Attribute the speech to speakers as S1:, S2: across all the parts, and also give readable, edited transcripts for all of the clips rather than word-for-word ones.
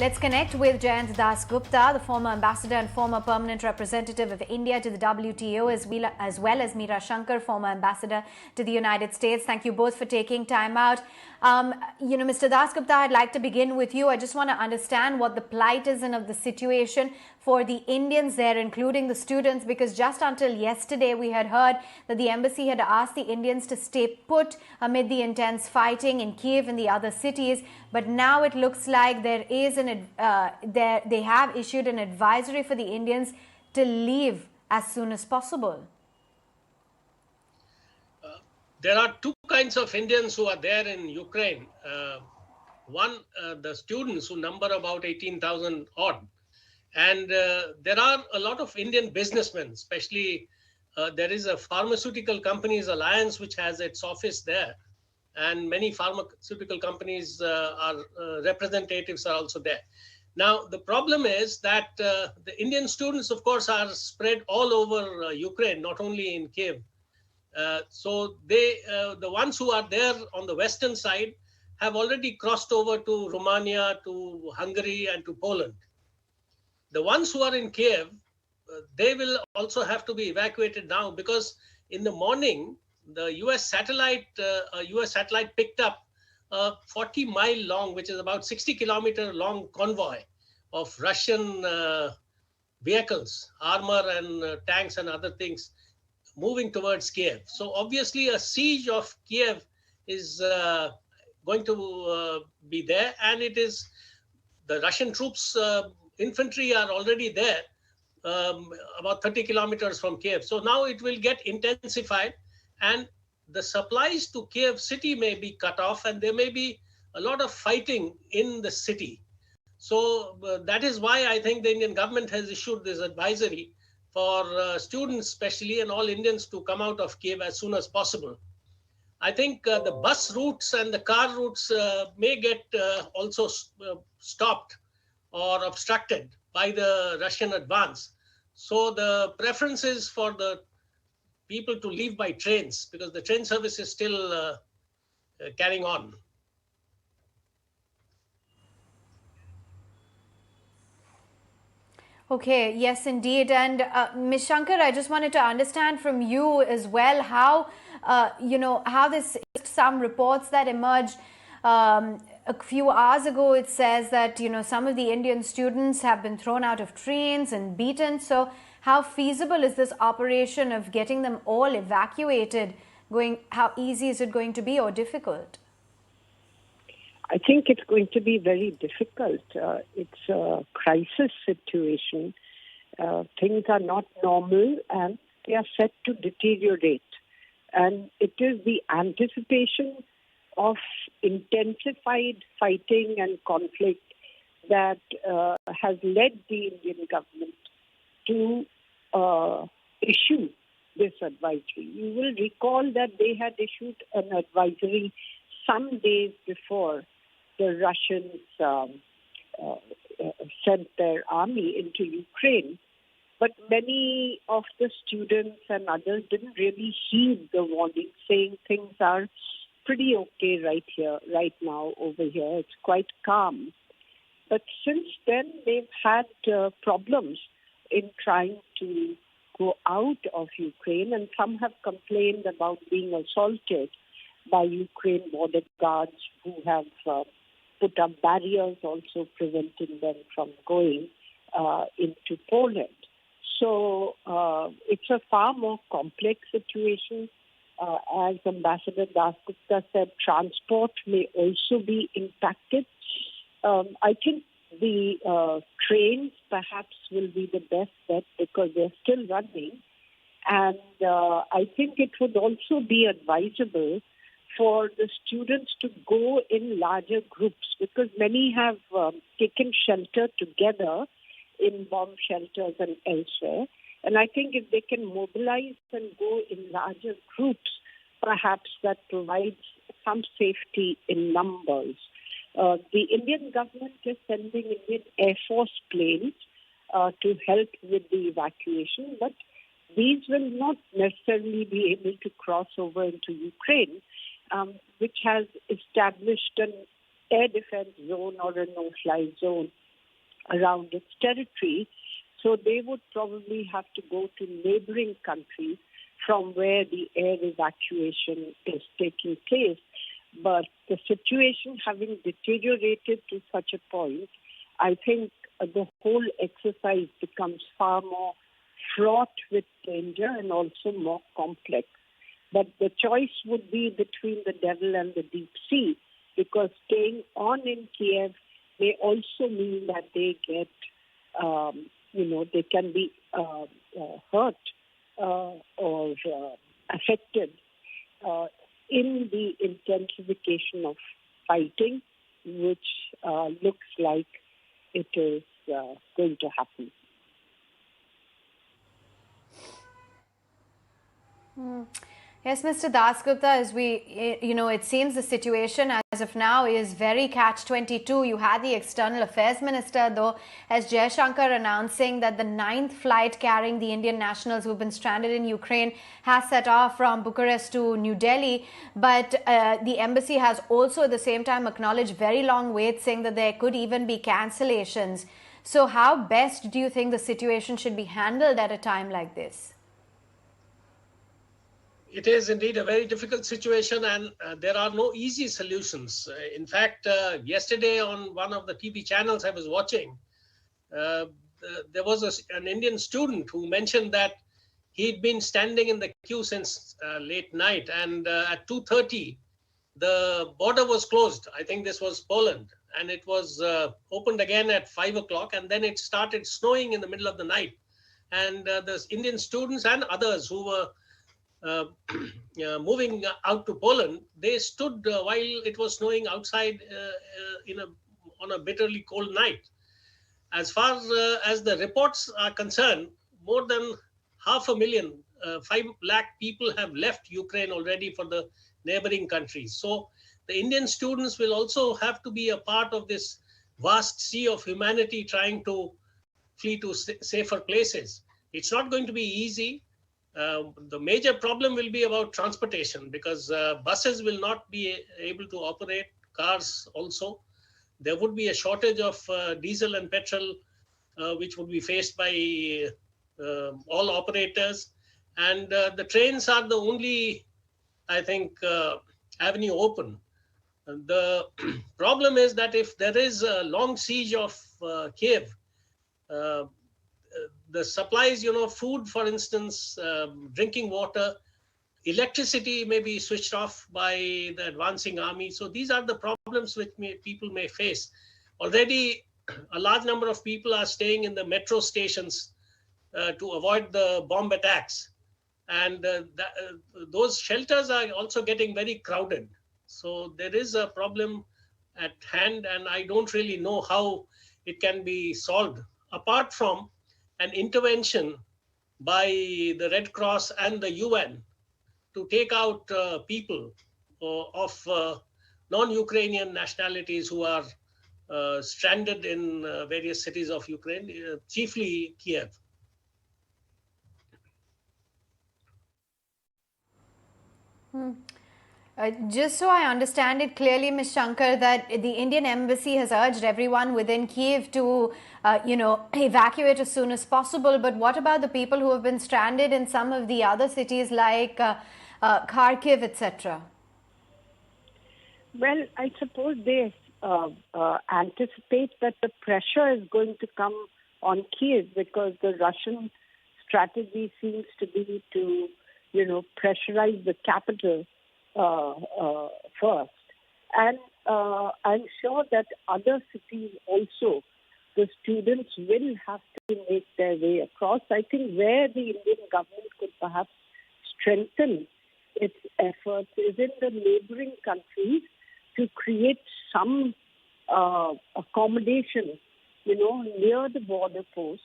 S1: Let's connect with Jayant Dasgupta, the former ambassador and former permanent representative of India to the WTO, as well as Meera Shankar, former ambassador to the United States. Thank you both for taking time out. Mr. Dasgupta, I'd like to begin with you. I just want to understand what the plight is and of the situation for the Indians there, including the students, because just until yesterday we had heard that the embassy had asked the Indians to stay put amid the intense fighting in Kyiv and the other cities. But now it looks like there is they have issued an advisory for the Indians to leave as soon as possible.
S2: There are two kinds of Indians who are there in Ukraine. One, the students who number about 18,000 odd. And there are a lot of Indian businessmen, especially there is a pharmaceutical companies alliance which has its office there. And many pharmaceutical companies representatives are also there. Now, the problem is that the Indian students, of course, are spread all over Ukraine, not only in Kyiv. So the ones who are there on the western side have already crossed over to Romania, to Hungary, and to Poland. The ones who are in Kyiv, they will also have to be evacuated now, because in the morning, the US satellite picked up a 40-mile long, which is about 60-kilometer long convoy of Russian vehicles, armor and tanks and other things moving towards Kyiv. So obviously a siege of Kyiv is going to be there, and it is the Russian troops, infantry are already there, about 30 kilometers from Kyiv. So now it will get intensified, and the supplies to Kyiv city may be cut off, and there may be a lot of fighting in the city. So that is why I think the Indian government has issued this advisory for students especially, and all Indians, to come out of Kyiv as soon as possible. I think the bus routes and the car routes may get also stopped or obstructed by the Russian advance. So the preference is for the people to leave by trains, because the train service is still carrying on.
S1: Okay, yes, indeed. And Ms. Shankar, I just wanted to understand from you as well how, how this, some reports that emerged a few hours ago, it says that, some of the Indian students have been thrown out of trains and beaten. So how feasible is this operation of getting them all evacuated? How easy is it going to be, or difficult?
S3: I think it's going to be very difficult. It's a crisis situation. Things are not normal, and they are set to deteriorate. And it is the anticipation of intensified fighting and conflict that has led the Indian government to issue this advisory. You will recall that they had issued an advisory some days before the Russians sent their army into Ukraine. But many of the students and others didn't really heed the warning, saying things are pretty okay right now over here. It's quite calm. But since then, they've had problems in trying to go out of Ukraine, and some have complained about being assaulted by Ukraine border guards who have put up barriers, also preventing them from going into Poland. So it's a far more complex situation. As Ambassador Dasgupta said, transport may also be impacted. I think the trains perhaps will be the best bet, because they're still running. And I think it would also be advisable for the students to go in larger groups, because many have taken shelter together in bomb shelters and elsewhere. And I think if they can mobilize and go in larger groups, perhaps that provides some safety in numbers. The Indian government is sending Indian Air Force planes to help with the evacuation, but these will not necessarily be able to cross over into Ukraine, which has established an air defense zone or a no-fly zone around its territory. So they would probably have to go to neighboring countries from where the air evacuation is taking place. But the situation having deteriorated to such a point, I think the whole exercise becomes far more fraught with danger and also more complex. But the choice would be between the devil and the deep sea, because staying on in Kyiv may also mean that they get, they can be hurt or affected in the intensification of fighting, which looks like it is going to happen.
S1: Yes, Mr. Dasgupta, as it seems the situation as of now is very catch-22. You had the External Affairs Minister, though, as Jayant Dasgupta, announcing that the 9th flight carrying the Indian nationals who've been stranded in Ukraine has set off from Bucharest to New Delhi. But the embassy has also at the same time acknowledged very long waits, saying that there could even be cancellations. So how best do you think the situation should be handled at a time like this?
S2: It is indeed a very difficult situation, and there are no easy solutions. In fact, yesterday on one of the TV channels I was watching, there was an Indian student who mentioned that he'd been standing in the queue since late night, and at 2:30, the border was closed. I think this was Poland, and it was opened again at 5 o'clock, and then it started snowing in the middle of the night. And the Indian students and others who were moving out to Poland, they stood while it was snowing outside on a bitterly cold night. As far as the reports are concerned, more than 500,000, 5 lakh people have left Ukraine already for the neighboring countries. So the Indian students will also have to be a part of this vast sea of humanity trying to flee to safer places. It's not going to be easy. The major problem will be about transportation, because buses will not be able to operate, cars also. There would be a shortage of diesel and petrol, which would be faced by all operators. And the trains are the only, I think, avenue open. The problem is that if there is a long siege of Kyiv, the supplies, food, for instance, drinking water, electricity may be switched off by the advancing army. So these are the problems which people may face. Already, a large number of people are staying in the metro stations to avoid the bomb attacks. And those shelters are also getting very crowded. So there is a problem at hand, and I don't really know how it can be solved, apart from an intervention by the Red Cross and the UN to take out people of non-Ukrainian nationalities who are stranded in various cities of Ukraine, chiefly Kyiv.
S1: Just so I understand it clearly, Ms. Shankar, that the Indian Embassy has urged everyone within Kyiv to, evacuate as soon as possible. But what about the people who have been stranded in some of the other cities like Kharkiv, etc.?
S3: Well, I suppose they anticipate that the pressure is going to come on Kyiv, because the Russian strategy seems to be to, pressurize the capital first. And I'm sure that other cities also, the students will have to make their way across. I think where the Indian government could perhaps strengthen its efforts is in the neighboring countries to create some accommodation, near the border posts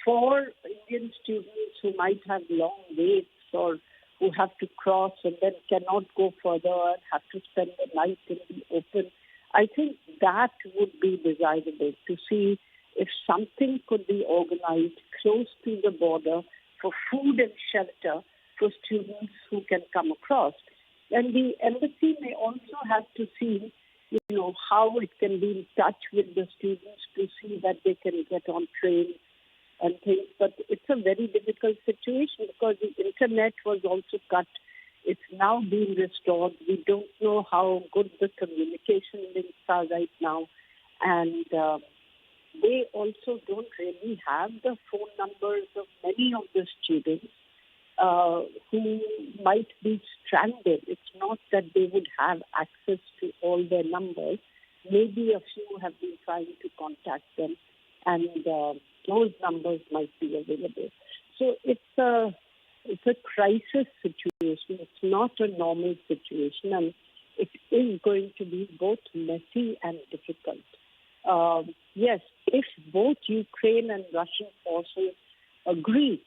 S3: for Indian students who might have long waits or who have to cross and then cannot go further and have to spend the night in the open. I think that would be desirable, to see if something could be organized close to the border for food and shelter for students who can come across. And the embassy may also have to see how it can be in touch with the students to see that they can get on trains and things. But it's a very difficult situation because the internet was also cut. It's now being restored. We don't know how good the communication links are right now. And they also don't really have the phone numbers of many of the students who might be stranded. It's not that they would have access to all their numbers. Maybe a few have been trying to contact them, and those numbers might be available. So it's a crisis situation. It's not a normal situation, and it is going to be both messy and difficult. Yes, if both Ukraine and Russian forces agree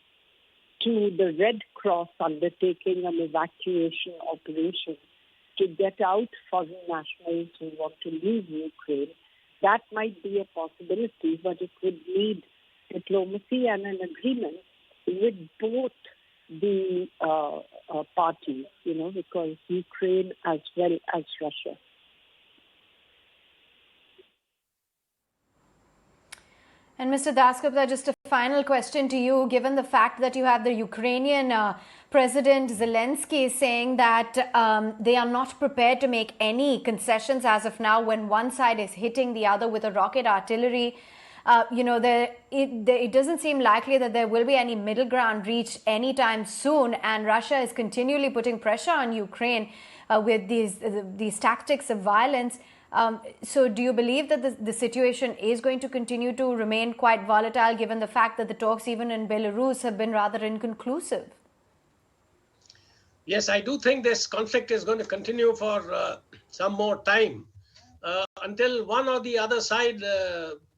S3: to the Red Cross undertaking an evacuation operation to get out foreign nationals who want to leave Ukraine, that might be a possibility, but it would need diplomacy and an agreement with both the parties, because Ukraine as well as Russia.
S1: And Mr. Dasgupta, just a final question to you. Given the fact that you have the Ukrainian President Zelensky saying that they are not prepared to make any concessions as of now when one side is hitting the other with a rocket artillery, it doesn't seem likely that there will be any middle ground reached anytime soon. And Russia is continually putting pressure on Ukraine with these tactics of violence. So do you believe that the situation is going to continue to remain quite volatile, given the fact that the talks even in Belarus have been rather inconclusive?
S2: Yes, I do think this conflict is going to continue for some more time until one or the other side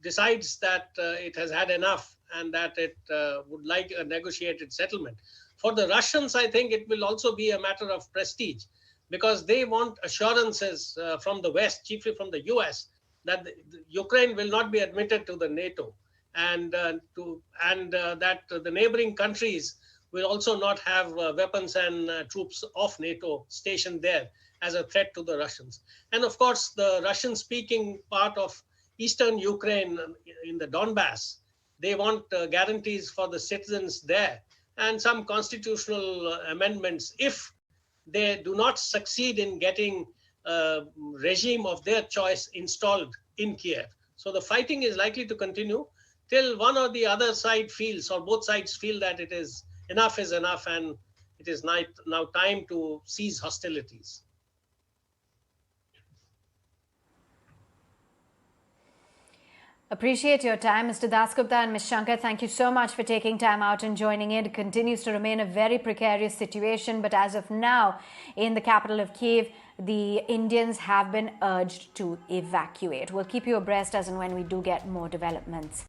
S2: decides that it has had enough and that it would like a negotiated settlement. For the Russians, I think it will also be a matter of prestige, because they want assurances from the West, chiefly from the US, that Ukraine will not be admitted to the NATO, and that the neighboring countries will also not have weapons and troops of NATO stationed there as a threat to the Russians. And of course, the Russian-speaking part of eastern Ukraine in the Donbass, they want guarantees for the citizens there and some constitutional amendments if they do not succeed in getting a regime of their choice installed in Kyiv. So the fighting is likely to continue till one or the other side feels, or both sides feel, that is enough and it is now time to cease hostilities.
S1: Appreciate your time, Mr. Dasgupta and Ms. Shankar. Thank you so much for taking time out and joining in. It continues to remain a very precarious situation, but as of now, in the capital of Kyiv, the Indians have been urged to evacuate. We'll keep you abreast as and when we do get more developments.